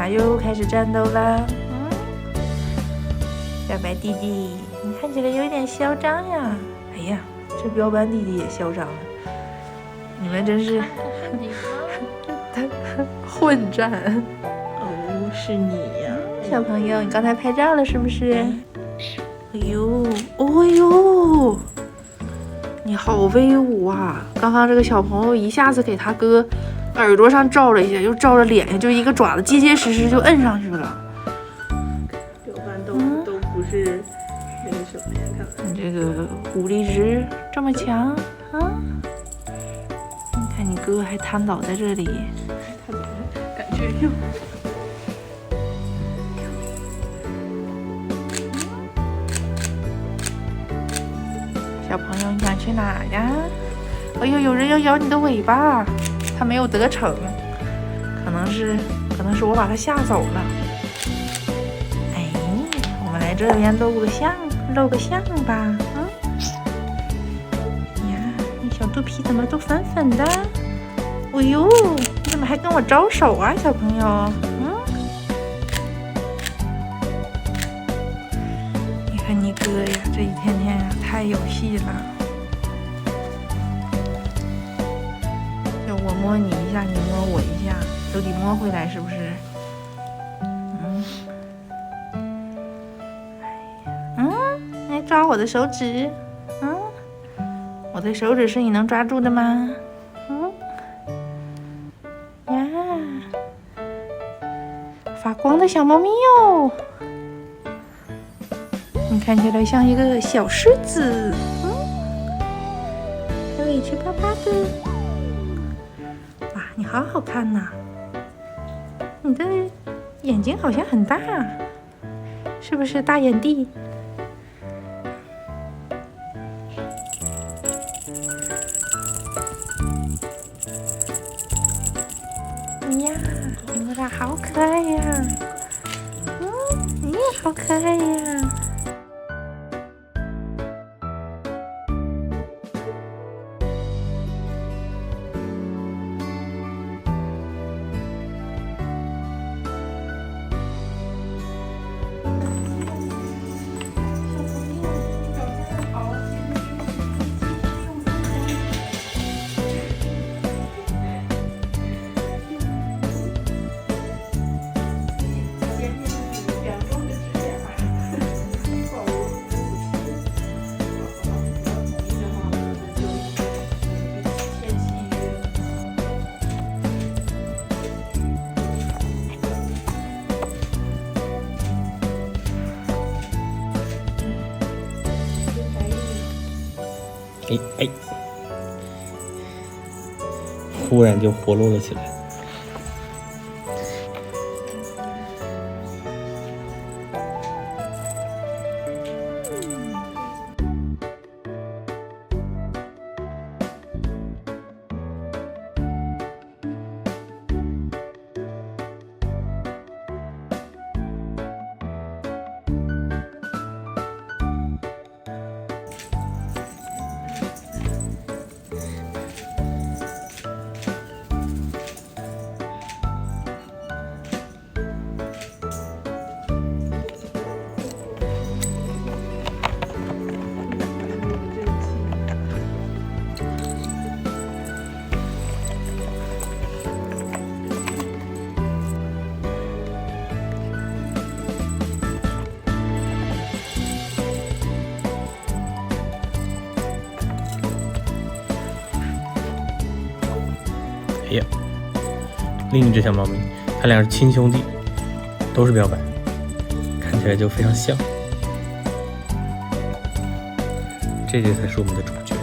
又开始战斗啦。小白弟弟，你看起来有点嚣张呀。哎呀，这标班弟弟也嚣张了。你们真是混战。哦，是你呀，小朋友，你刚才拍照了是不是？哎呦，哦呦，你好威武啊！刚刚这个小朋友一下子给他哥耳朵上照了一下，又照着脸上，就一个爪子结结实实就摁上去了。标班都不是那个什么呀，看来。你这个武力值这么强啊！你看你哥还瘫倒在这里，他怎么感觉又？小朋友，你想去哪呀？哎呦，有人要咬你的尾巴，他没有得逞，可能是我把他吓走了。哎，我们来这边露个相吧。呀，你小肚皮怎么都粉粉的？哎呦，你怎么还跟我招手啊，小朋友？你看你哥呀，这一天天呀，太有戏了。就我摸你一下，你摸我一下，都得摸回来，是不是？你抓我的手指，我的手指是你能抓住的吗？呀，发光的小猫咪哟，你看起来像一个小狮子，还委屈巴巴的。哇，你好好看呐！你的眼睛好像很大，是不是大眼弟？呀，你们俩好可爱呀！你也好可爱呀！哎，忽然就活络了起来。哎呀，另一只小猫咪，它俩是亲兄弟，都是标本，看起来就非常像。这只才是我们的主角，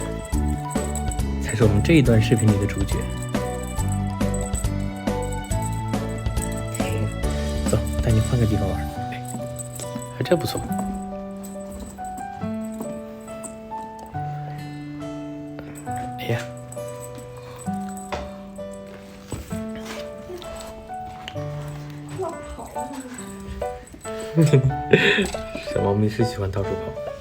才是我们这一段视频里的主角。走，带你换个地方玩。哎，还真不错。哎呀。小猫咪是喜欢到处跑。